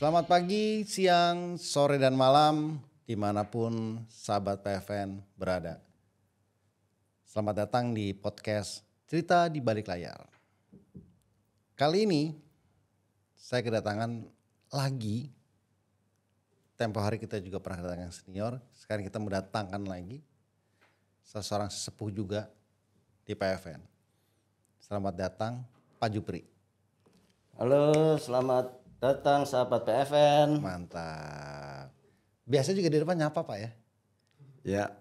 Selamat pagi, siang, sore, dan malam dimanapun sahabat PFN berada. Selamat datang di podcast Cerita di Balik Layar. Kali ini saya kedatangan lagi, tempo hari kita juga pernah kedatangan senior, sekarang kita mendatangkan lagi seseorang sesepuh juga di PFN. Selamat datang Pak Jupri. Halo, selamat datang sahabat PFN. Mantap. Biasa juga di depan nyapa Pak ya? Ya,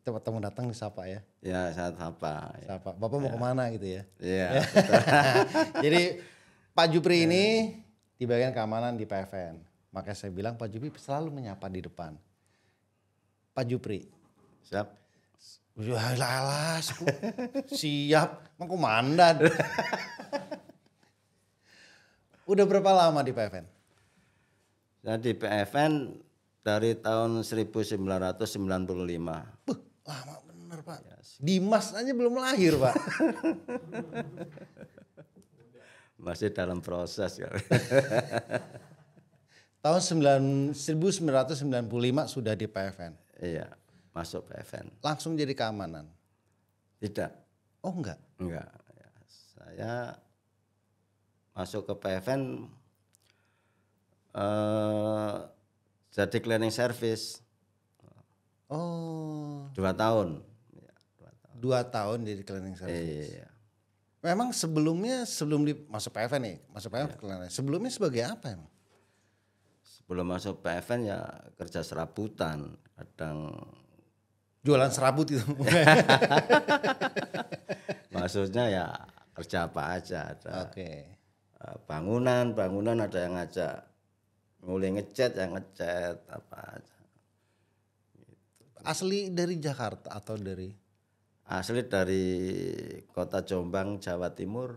Kita ketemu datang disapa ya? ya saat apa? Ya. Sapa. Bapak mau kemana gitu ya? Iya. Jadi Pak Jupri ini di bagian keamanan di PFN. Makanya saya bilang Pak Jupri selalu menyapa di depan. Pak Jupri. Siap. Alah, siap. Mau komandan. Udah berapa lama di PFN? Saya di PFN dari tahun 1995. Lama bener Pak. Dimas aja belum lahir Pak. Masih dalam proses ya. Tahun 1995 sudah di PFN. Iya, masuk PFN. Langsung jadi keamanan? Tidak. Oh enggak? Enggak. Ya, saya masuk ke PFN jadi cleaning service. Oh. 2 tahun. Ya, 2 tahun jadi cleaning service. Iya. Memang sebelum masuk PFN nih, masuk PFN cleaning. Sebelumnya sebagai apa emang? Sebelum masuk PFN ya kerja serabutan, kadang Jualan serabut itu. maksudnya ya kerja apa aja ada. Oke. Bangunan ada yang ngajak nguli ngecat, yang ngecat apa aja. Asli dari Jakarta atau dari? Asli dari kota Jombang, Jawa Timur.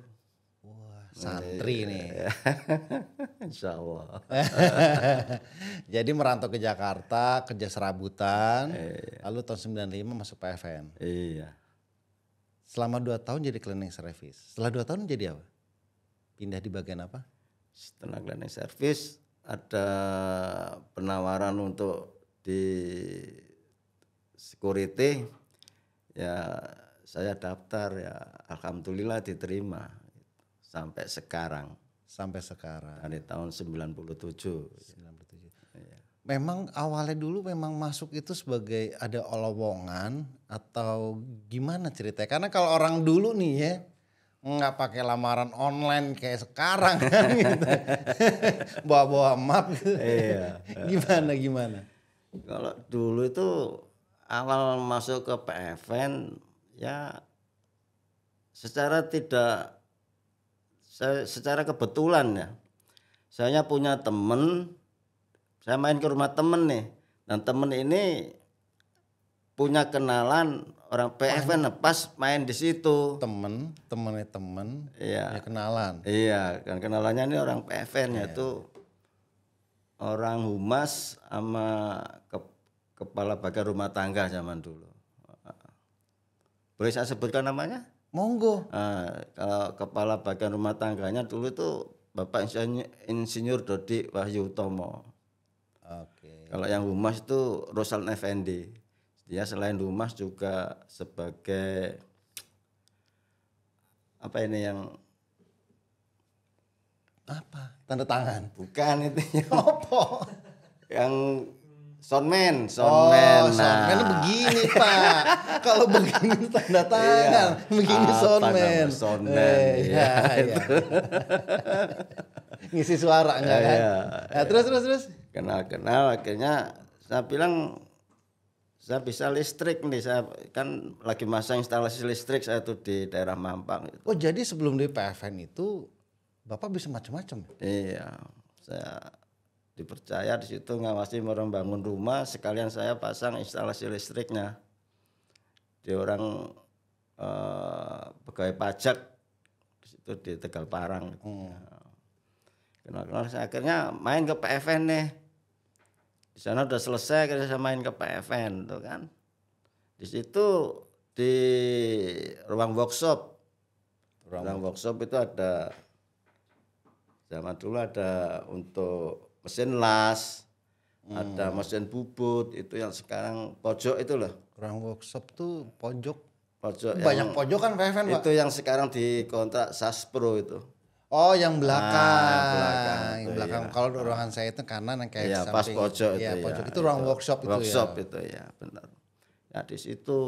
Wah, santri nih. Insya Allah. Jadi merantau ke Jakarta, kerja serabutan, lalu tahun 95 masuk PFN. Iya. Selama 2 tahun jadi cleaning service. Setelah 2 tahun jadi apa? Pindah di bagian apa? Setelah cleaning service ada penawaran untuk di security, ya saya daftar, ya alhamdulillah diterima sampai sekarang. Sampai sekarang. Dari tahun 97. 97. Iya. Memang awalnya dulu memang masuk itu sebagai ada lowongan atau gimana ceritanya? Karena kalau orang dulu nih ya nggak pakai lamaran online kayak sekarang kan gitu. Bawa-bawa map gitu. Iya. Gimana? Kalau dulu itu awal masuk ke PFN ya secara kebetulan ya. Saya punya temen, saya main ke rumah temen nih, dan temen ini punya kenalan orang PFN, pas main di situ. Temennya temen, Iya. ya kenalan. Iya, kan kenalannya ini orang PFN, yaitu orang humas sama kepala bagian rumah tangga zaman dulu. Boleh saya sebutkan namanya? Monggo. Kalau kepala bagian rumah tangganya dulu itu Bapak Insinyur Dodi Wahyu Utomo. Oke. Kalau yang humas itu Rosal Effendi. Dia selain humas juga sebagai apa ini yang Apa? Tanda tangan. bukan itu Apa? yang soundman. Soundman begini Pak. Kalau begini tanda tangan, begini soundman. Soundman. Iya. Ngisi suara enggak kan? Iya. Terus. Kenal akhirnya saya bilang saya bisa listrik nih, saya kan lagi masang instalasi listrik saya tuh di daerah Mampang itu. Oh, jadi sebelum di PFN itu Bapak bisa macam-macam? Iya, saya dipercaya di situ ngawasi orang bangun rumah, sekalian saya pasang instalasi listriknya. Di orang pegawai pajak di situ di Tegal Parang. Kenal saya akhirnya main ke PFN nih. Di sana udah selesai, akhirnya saya main ke PFN tuh kan. Di situ di ruang workshop. Ruang workshop itu ada zaman dulu ada untuk mesin las, ada mesin bubut, itu yang sekarang pojok itu loh. Ruang workshop tuh pojok. Pojok Banyak pojok kan PFN, Pak? itu yang sekarang dikontrak Saspro itu. Oh, yang belakang. belakang Yang itu, belakang. iya. Kalau ruangan saya itu kanan yang kayak Iya, samping. pas pojok itu. Iya, pojok ya, itu ruang workshop itu workshop ya. itu ya, benar. Ya di situ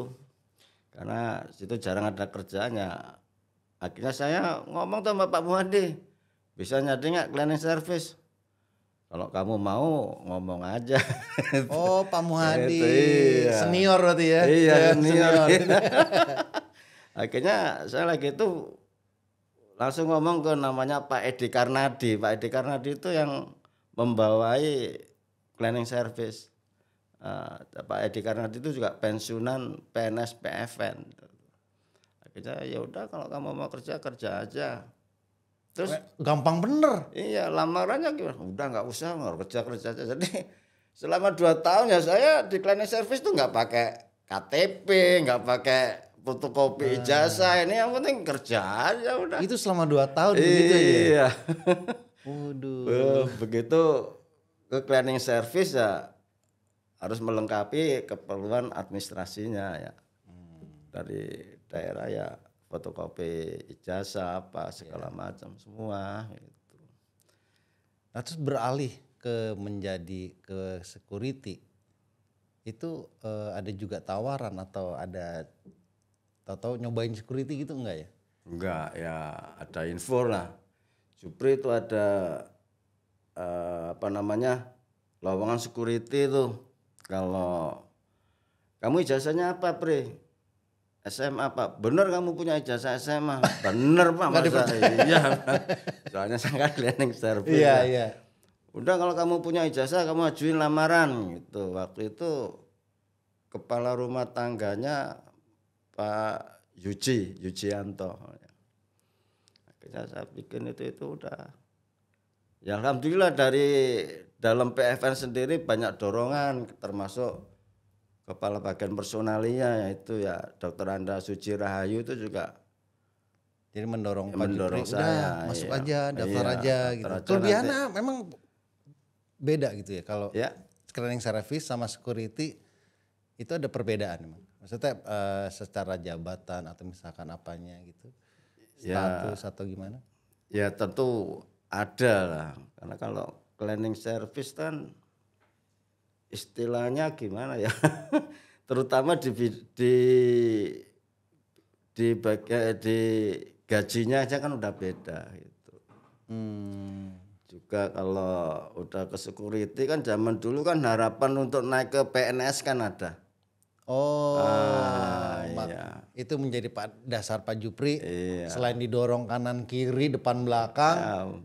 karena situ jarang ada kerjanya. Akhirnya saya ngomong sama Pak Muhadi, bisa nyari nggak cleaning service? Kalau kamu mau ngomong aja. Oh, Pak Muhadi. Itu, iya. Senior berarti ya? Iya, Ya, senior. Akhirnya saya lagi itu langsung ngomong ke namanya Pak Edi Karnadi. Pak Edi Karnadi itu yang membawai cleaning service. Pak Edi Karnadi itu juga pensiunan PNS PFN. Akhirnya ya udah kalau kamu mau kerja aja. Terus gampang bener. iya, lamarannya gimana? Udah nggak usah, nggak kerja aja. Jadi selama 2 tahun ya saya di cleaning service tuh nggak pakai KTP, nggak pakai fotokopi ijazah. Ini yang penting kerja aja udah. Itu selama 2 tahun begitu ya? Iya. Waduh. Begitu ke cleaning service ya harus melengkapi keperluan administrasinya ya. Dari daerah ya fotokopi ijazah apa segala macam semua gitu. Nah, terus beralih ke menjadi ke security. Itu ada juga tawaran atau ada tahu nyobain security gitu enggak ya? Enggak, ya ada info lah. Jupri itu ada lowongan security itu. Kalau kamu ijazahnya apa, Pri? SMA Pak, bener kamu punya ijazah SMA? Bener Pak, masa iya. Soalnya saya kan cleaning service. Iya, ya. iya. Udah kalau kamu punya ijazah kamu ajuin lamaran gitu. Waktu itu kepala rumah tangganya Pak Yujianto. Akhirnya saya bikin itu udah. Ya alhamdulillah dari dalam PFN sendiri banyak dorongan termasuk kepala bagian personalia yaitu ya Dr. Anda Suci Rahayu itu juga jadi mendorong Pak mendorong Jupri, saya, udah masuk iya. aja, daftar Iya, aja daftar gitu. aja Kelebihannya memang beda gitu ya kalau ya. cleaning service sama security itu ada perbedaan memang. Maksudnya secara jabatan atau misalkan apanya gitu, status atau gimana? Ya tentu ada lah, karena kalau cleaning service kan istilahnya gimana ya, terutama di gajinya aja kan udah beda gitu. Juga kalau udah ke security kan zaman dulu kan harapan untuk naik ke PNS kan ada. Oh, Iya. itu menjadi dasar Pak Jupri. Iya. Selain didorong kanan kiri depan belakang,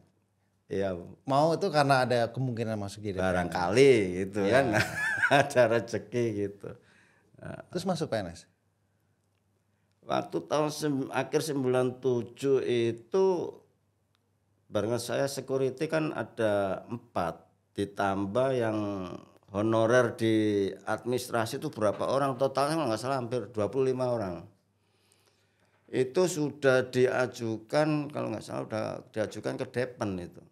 Iya. mau itu karena ada kemungkinan masuk jadi Barangkali gitu kan, ada rezeki gitu. Terus masuk PNS? Waktu tahun akhir 97 itu barengan saya security kan ada 4 ditambah yang honorer di administrasi itu berapa orang, totalnya nggak salah hampir 25 orang. Itu sudah diajukan kalau nggak salah udah diajukan ke Depen itu.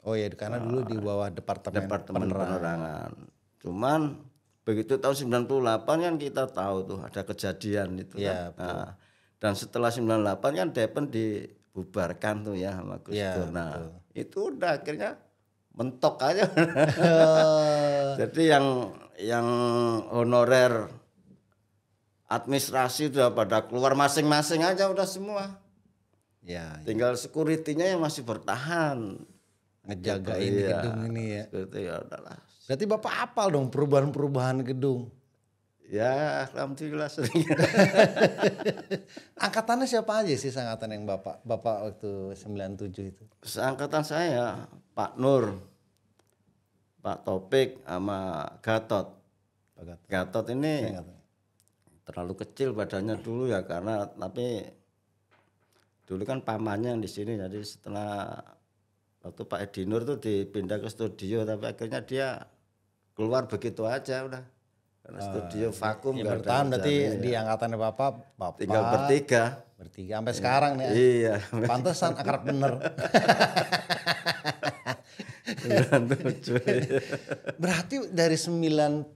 Oh ya, karena dulu di bawah departemen penerangan. Cuman begitu tahun 98 kan kita tahu tuh ada kejadian itu ya, kan. Nah, dan setelah 98 kan Depen dibubarkan tuh ya sama Gus Dur. Nah, itu udah akhirnya mentok aja. Jadi yang honorer administrasi udah pada keluar masing-masing aja udah semua. Ya. Tinggal security-nya yang masih bertahan. Ngejagain gedung ini ya. Seperti ya udahlah. Berarti Bapak hafal dong perubahan-perubahan gedung. Ya, alhamdulillah sering. Angkatannya siapa aja sih angkatan yang Bapak waktu 97 itu? Seangkatan saya Pak Nur, Pak Topik sama Gatot. Gatot ini terlalu kecil badannya dulu ya karena tapi dulu kan pamannya yang di sini jadi setelah waktu Pak Edi Nur tuh dipindah ke studio tapi akhirnya dia keluar begitu aja udah. Karena studio vakum ya bertahan berarti di angkatannya Bapak tinggal bertiga sampai sekarang nih. Iya. Pantesan akrab bener. 97. Berarti dari 97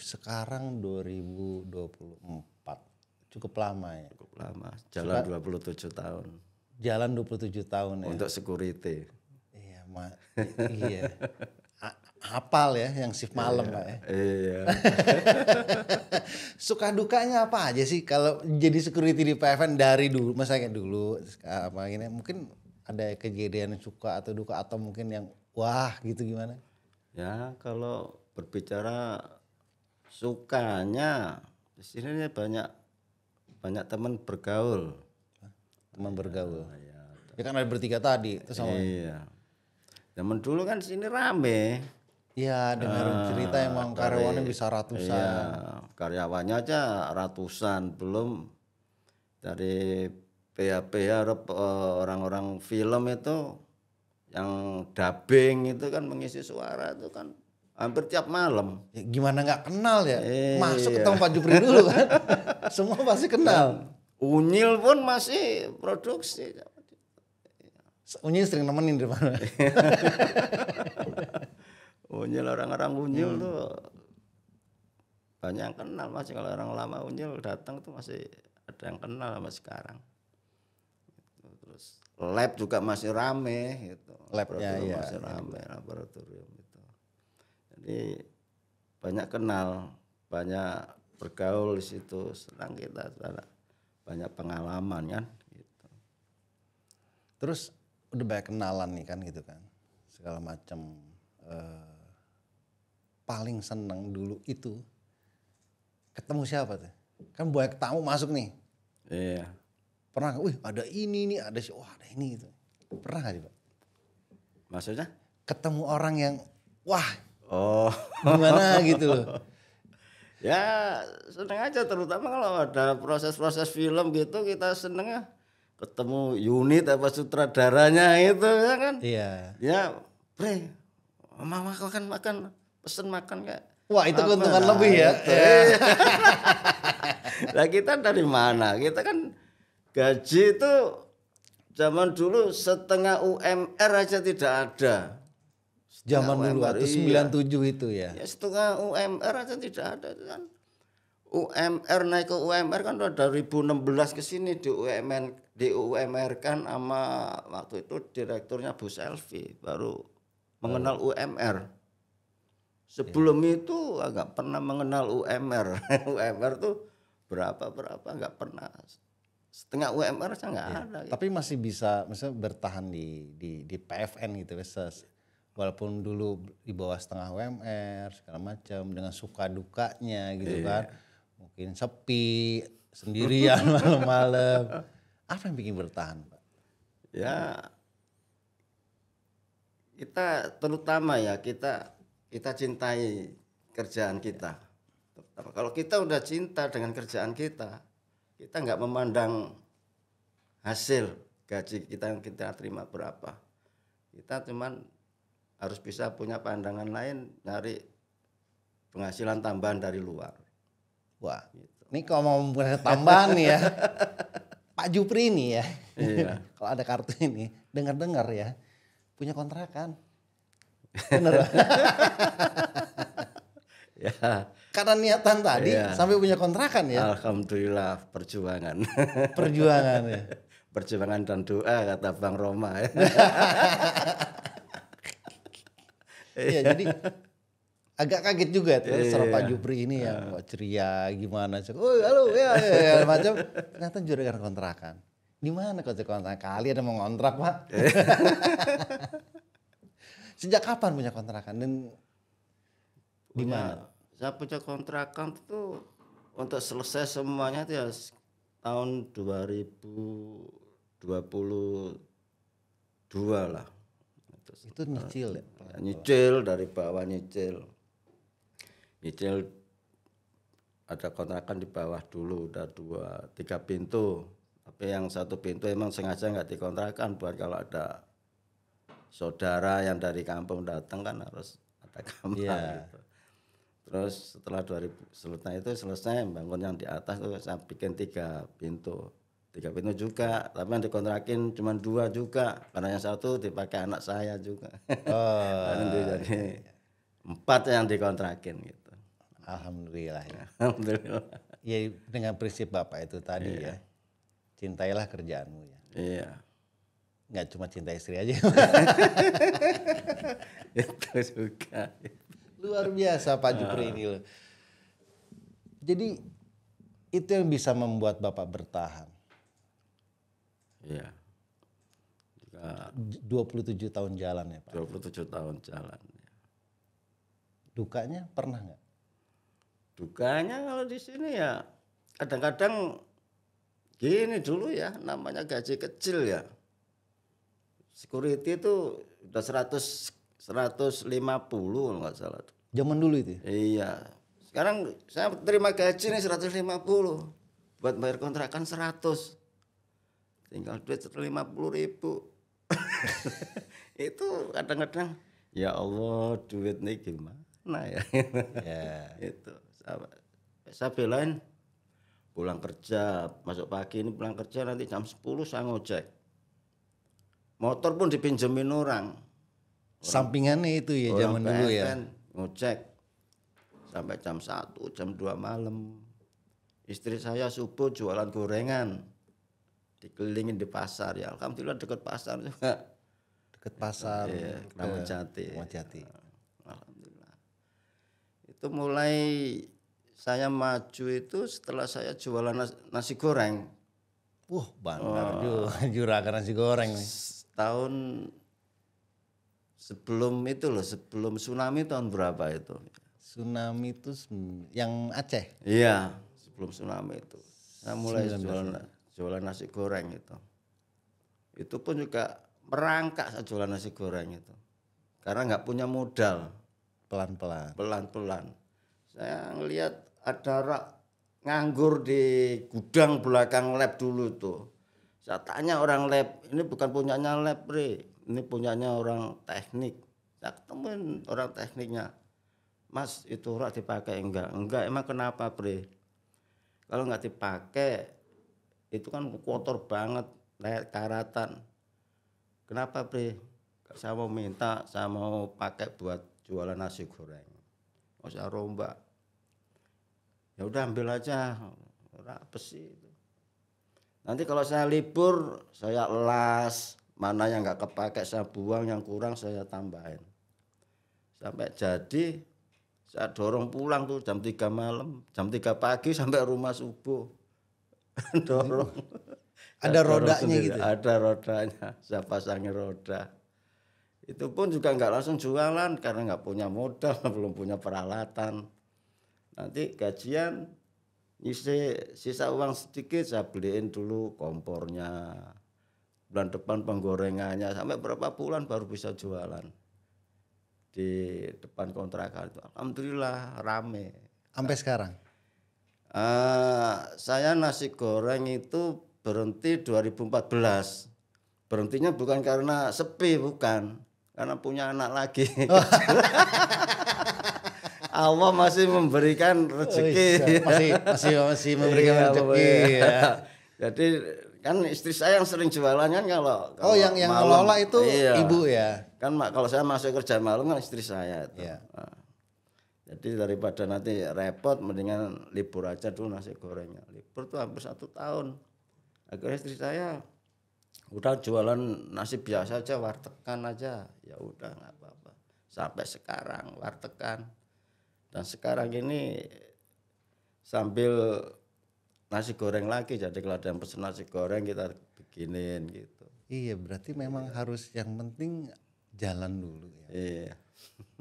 sekarang 2024. Cukup lama ya. Cukup lama, jalan 27 tahun Jalan 27 tahun ya. untuk security. Iya, iya. Hafal ya yang shift malam Pak ya. Iya. Suka dukanya apa aja sih kalau jadi security di PFN dari dulu, misalnya dulu apa ini mungkin ada kejadian yang suka atau duka atau mungkin yang wah gitu gimana? Ya kalau berbicara sukanya di sini banyak teman bergaul. Teman bergaul. Ya, Ya kan ada bertiga tadi terus sama. iya. Zaman dulu kan sini rame. Iya dengar cerita emang karyawannya bisa ratusan. Iya, karyawannya aja ratusan, belum dari PH-PH orang-orang film itu yang dubbing itu kan mengisi suara itu kan hampir tiap malam. Ya, gimana nggak kenal ya? Masuk Iya. ketemu Pak Jupri dulu kan. Semua pasti kenal. Unyil pun masih produksi. Unyi sering nemenin di mana? Unyil, orang-orang Unyil tuh banyak yang kenal, masih kalau orang lama Unyil datang tuh masih ada yang kenal sama sekarang. Terus lab juga masih rame gitu. Labnya Laboratorium ya. masih rame, laboratorium itu. Jadi banyak kenal, banyak bergaul di situ, senang kita, banyak pengalaman kan gitu. Terus udah banyak kenalan nih kan gitu kan. Segala macam paling seneng dulu itu ketemu siapa tuh? Kan banyak tamu masuk nih. Iya. Pernah, wih ada ini nih, ada si, wah ada ini gitu. Pernah gak sih Pak? Maksudnya? Ketemu orang yang, wah Oh. gimana gitu loh. Ya seneng aja, terutama kalau ada proses-proses film gitu kita senengnya ketemu unit apa sutradaranya itu ya kan. Iya. Ya bre, mama makan pesen makan kayak. Wah itu apa? keuntungan Nah, lebih ya. itu. Nah kita dari mana? Kita kan gaji itu zaman dulu setengah UMR aja tidak ada. Zaman dulu UMR, atau iya. 97 itu ya. Ya setengah UMR aja tidak ada itu kan. UMR naik ke UMR kan udah dari 2016 ke sini di UMR kan sama waktu itu direkturnya Bu Selvi baru mengenal UMR. Sebelum itu agak pernah mengenal UMR. UMR tuh berapa nggak pernah. Setengah UMR aja nggak ada. Gitu. Tapi masih bisa misalnya bertahan di PFN gitu walaupun dulu di bawah setengah UMR segala macam dengan suka dukanya gitu kan. Mungkin sepi, sendirian malam-malam. Apa yang bikin bertahan, Pak? Ya kita terutama ya kita cintai kerjaan kita. Terutama kalau kita udah cinta dengan kerjaan kita nggak memandang hasil gaji kita yang kita terima berapa. Kita cuman harus bisa punya pandangan lain, nyari penghasilan tambahan dari luar. Wah, gitu. Ini kalau mau punya tambahan nih ya, Pak Jupri ini ya, Iya. kalau ada kartu ini, dengar-dengar ya, punya kontrakan. Bener. Ya. Karena niatan tadi Iya. sampai punya kontrakan ya. Alhamdulillah perjuangan. Perjuangan ya. Perjuangan dan doa kata Bang Roma ya. Iya jadi agak kaget juga tuh seorang Pak Iya. Jupri ini yang ceria gimana. Oh halo ya macam ternyata juragan kontrakan. Di mana kontrakan? Kali ada mau ngontrak Pak. Sejak kapan punya kontrakan dan di mana? Saya punya kontrakan itu untuk selesai semuanya itu ya tahun 2022 lah. Itu nyicil ya? Nyicil dari bawah nyicil ada kontrakan di bawah dulu udah 2-3 pintu, tapi yang satu pintu emang sengaja nggak dikontrakan buat kalau ada saudara yang dari kampung datang kan harus ada kamar gitu. Terus setelah 2000 selesai bangun yang di atas tuh saya bikin 3 pintu 3 pintu juga, tapi yang dikontrakin cuma 2 juga, karena yang satu dipakai anak saya juga. Oh, Jadi 4 yang dikontrakin gitu. alhamdulillah ya. Alhamdulillah. Ya dengan prinsip Bapak itu tadi ya. Cintailah kerjaanmu ya. Iya. Nggak cuma cinta istri aja. Itu juga. Luar biasa Pak Jupri ini loh. Jadi itu yang bisa membuat Bapak bertahan. Iya. Juga 27 tahun jalan ya Pak. 27 tahun jalan. Dukanya pernah nggak? Dukanya kalau di sini ya kadang-kadang gini dulu ya, namanya gaji kecil ya. Security itu udah 150 kalau nggak salah. Zaman dulu itu? Iya. Sekarang saya terima gaji nih 150. Buat bayar kontrakan 100. Tinggal duit 150.000. Itu kadang-kadang ya Allah, duit nih gimana ya? Ya. Itu. Saya belain pulang kerja, masuk pagi ini pulang kerja nanti jam 10 saya ngojek. Motor pun dipinjemin orang. Sampingannya itu ya zaman dulu ya. Ngojek sampai jam 1, jam 2 malam. Istri saya subuh jualan gorengan. Dikelilingin di pasar ya. Alhamdulillah dekat pasar juga. Dekat pasar. Iya, Kramat Jati. Kramat Jati. Alhamdulillah. Itu mulai saya maju itu setelah saya jualan nasi goreng. Bandar juragan nasi goreng nih. Tahun sebelum itu loh, sebelum tsunami tahun berapa itu? Tsunami itu yang Aceh. Iya, sebelum tsunami itu. Saya mulai jualan nasi goreng itu. Itu pun juga merangkak saya jualan nasi goreng itu. Karena nggak punya modal. Pelan-pelan. Pelan-pelan. Saya ngelihat ada nganggur di gudang belakang lab dulu tuh. Saya tanya orang lab, ini bukan punyanya lab, Bre. Ini punyanya orang teknik. Saya ketemuin orang tekniknya. Mas, itu rak dipakai enggak? Enggak, emang kenapa, Bre? Kalau enggak dipakai, itu kan kotor banget, karatan. Kenapa, Bre? Saya mau minta, saya mau pakai buat jualan nasi goreng. Mau saya rombak. Ya udah ambil aja, rak besi itu. Nanti kalau saya libur, saya las, mana yang nggak kepake saya buang, yang kurang saya tambahin. Sampai jadi, saya dorong pulang tuh jam 3 malam, jam 3 pagi sampai rumah subuh. Dorong. Ada rodanya gitu? Ada rodanya, saya pasangin roda. Itu pun juga nggak langsung jualan, karena nggak punya modal, belum punya peralatan. Nanti gajian, sisa uang sedikit saya beliin dulu kompornya, bulan depan penggorengannya, sampai berapa bulan baru bisa jualan di depan kontrakan itu. Alhamdulillah rame. Sampai sekarang? Saya nasi goreng itu berhenti 2014. Berhentinya bukan karena sepi, bukan, karena punya anak lagi. Allah masih memberikan rezeki. Masih memberikan rezeki ya. Jadi kan istri saya yang sering jualan kan kalau yang ngelola itu ibu ya. Kan kalau saya masuk kerja malam kan istri saya itu. Iya. Nah, jadi daripada nanti repot mendingan libur aja dulu nasi gorengnya. Libur tuh hampir 1 tahun. Akhirnya istri saya udah jualan nasi biasa aja, wartegan aja. Ya udah nggak apa-apa. Sampai sekarang wartegan. Dan sekarang ini sambil nasi goreng lagi, jadi kalau ada yang pesen nasi goreng kita bikinin gitu. Iya, berarti memang harus yang penting jalan dulu ya. Iya.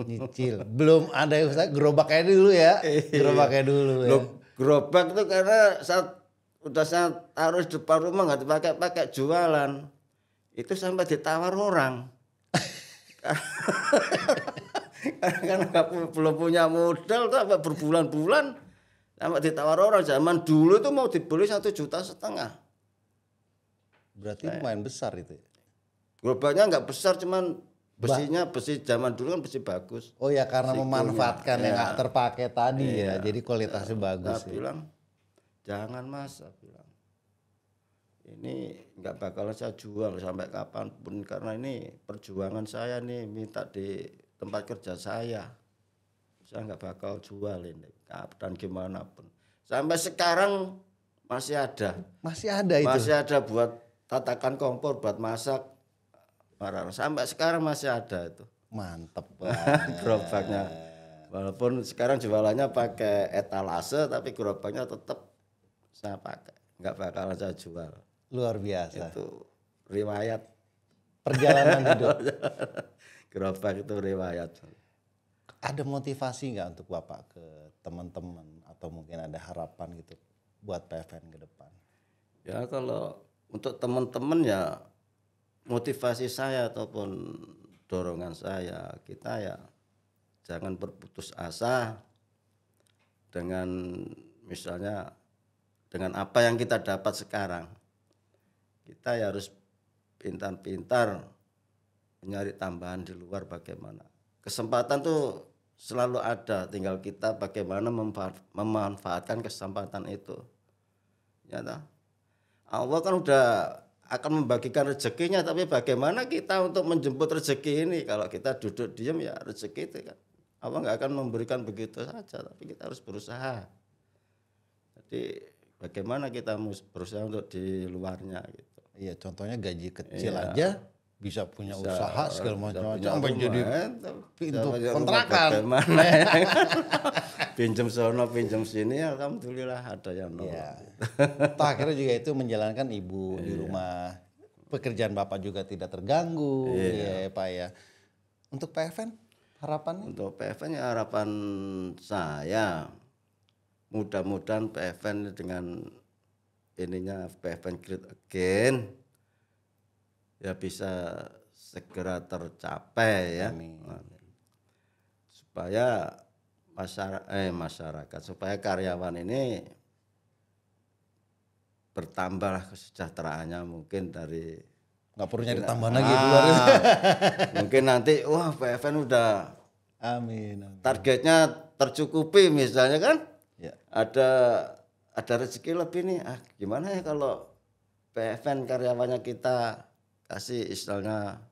Nyicil. Belum ada yang usaha, gerobaknya dulu ya. Gerobaknya dulu ya. Gerobak tuh karena saya taruh di depan rumah nggak dipakai jualan. Itu sampai ditawar orang. Karena belum punya modal tuh sampai berbulan-bulan sampai ditawar orang. Zaman dulu tuh mau dibeli 1,5 juta. Berarti lumayan besar itu. Gerobaknya nggak besar, cuman besinya besi zaman dulu kan besi bagus. Oh ya, karena memanfaatkan yang nggak terpakai tadi ya, jadi kualitasnya bagus. Saya bilang jangan Mas, saya bilang ini nggak bakalan saya jual sampai kapanpun karena ini perjuangan saya nih minta di tempat kerja saya nggak bakal jual ini dan gimana pun sampai sekarang masih ada itu. Masih ada buat tatakan kompor buat masak sampai sekarang masih ada itu. Mantep banget. Gerobaknya walaupun sekarang jualannya pakai etalase tapi gerobaknya tetap saya pakai, nggak bakalan saya jual. Luar biasa. Itu riwayat perjalanan hidup. Gerobak itu riwayat. Ada motivasi nggak untuk Bapak ke teman-teman atau mungkin ada harapan gitu buat PFN ke depan? Ya kalau untuk teman-teman ya motivasi saya ataupun dorongan saya kita ya jangan berputus asa dengan misalnya dengan apa yang kita dapat sekarang. Kita ya harus pintar-pintar mencari tambahan di luar bagaimana. Kesempatan tuh selalu ada, tinggal kita bagaimana memanfaatkan kesempatan itu. Ya toh? Allah kan udah akan membagikan rezekinya, tapi bagaimana kita untuk menjemput rezeki ini? Kalau kita duduk diam ya rezeki itu kan Allah nggak akan memberikan begitu saja, tapi kita harus berusaha. Jadi bagaimana kita berusaha untuk di luarnya gitu. Iya, contohnya gaji kecil aja bisa punya usaha segala macam sampai jadi pintu kontrakan. Pinjam sono, pinjam sini, alhamdulillah ada yang nolong. Ya. Akhirnya juga itu menjalankan ibu di rumah. Pekerjaan Bapak juga tidak terganggu, ya Pak ya. Untuk PFN harapannya? Untuk PFN ya harapan saya mudah-mudahan PFN dengan ininya PFN Great Again ya bisa segera tercapai ya. Amin. Supaya masyarakat supaya karyawan ini bertambah kesejahteraannya mungkin dari nggak perlu nyari tambahan lagi keluar. Mungkin nanti wah PFN udah amin. Targetnya tercukupi misalnya kan ya. Ada rezeki lebih nih gimana ya kalau PFN karyawannya kita kasih istilahnya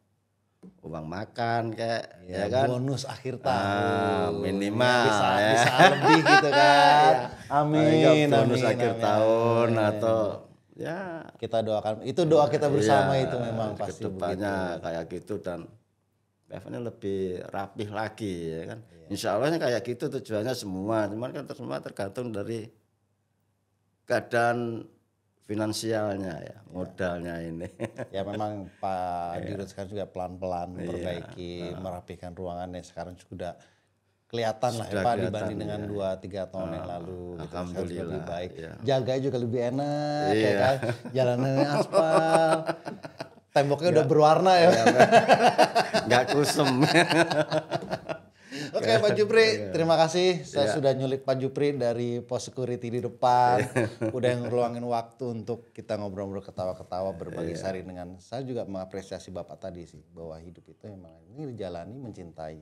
uang makan kayak ya kan bonus akhir tahun minimal bisa lebih gitu kan. Amin. Bonus akhir tahun amin. Atau ya kita doakan itu doa kita bersama itu memang pasti kedepannya kayak gitu dan PFN lebih rapih lagi ya kan. Insya Allah kayak gitu tujuannya semua, cuman kan semua tergantung dari keadaan finansialnya ya, modalnya ini. Ya memang Pak Dirut sekarang juga pelan-pelan memperbaiki, merapikan ruangannya. Sekarang sudah kelihatan lah ya Pak dibanding dengan 2-3 tahun yang lalu. Alhamdulillah. Lebih baik. Ya. Jaga juga lebih enak ya kan. Jalanannya aspal. Temboknya udah berwarna ya. Nggak kusem. Oke Pak Jupri, terima kasih. Saya sudah nyulik Pak Jupri dari pos security di depan. Udah ngeluangin waktu untuk kita ngobrol-ngobrol ketawa-ketawa berbagi sari dengan. Saya juga mengapresiasi Bapak tadi sih. Bahwa hidup itu memang ini dijalani mencintai.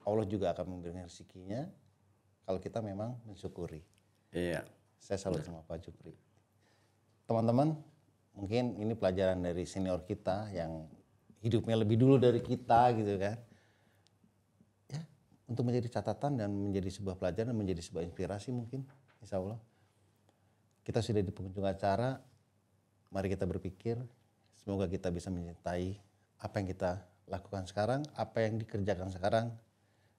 Allah juga akan memberikan rezekinya kalau kita memang mensyukuri. Iya. Saya salut sama Pak Jupri. Teman-teman, mungkin ini pelajaran dari senior kita yang hidupnya lebih dulu dari kita gitu kan. Untuk menjadi catatan dan menjadi sebuah pelajaran dan menjadi sebuah inspirasi mungkin, insya Allah. Kita sudah di penghujung acara, mari kita berpikir, semoga kita bisa mencintai apa yang kita lakukan sekarang, apa yang dikerjakan sekarang,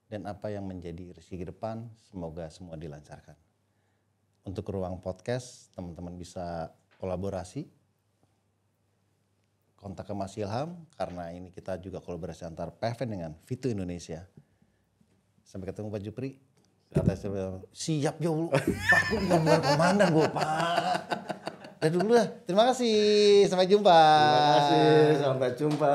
dan apa yang menjadi rezeki depan, semoga semua dilancarkan. Untuk ruang podcast, teman-teman bisa kolaborasi, kontak ke Mas Ilham, karena ini kita juga kolaborasi antar PFN dengan Vito Indonesia. Sampai ketemu Pak Jupri. Siap ya Allah. Pak, gue bukan komandan gue Pak. Udah dulu lah. Terima kasih. Sampai jumpa. Terima kasih. Sampai jumpa.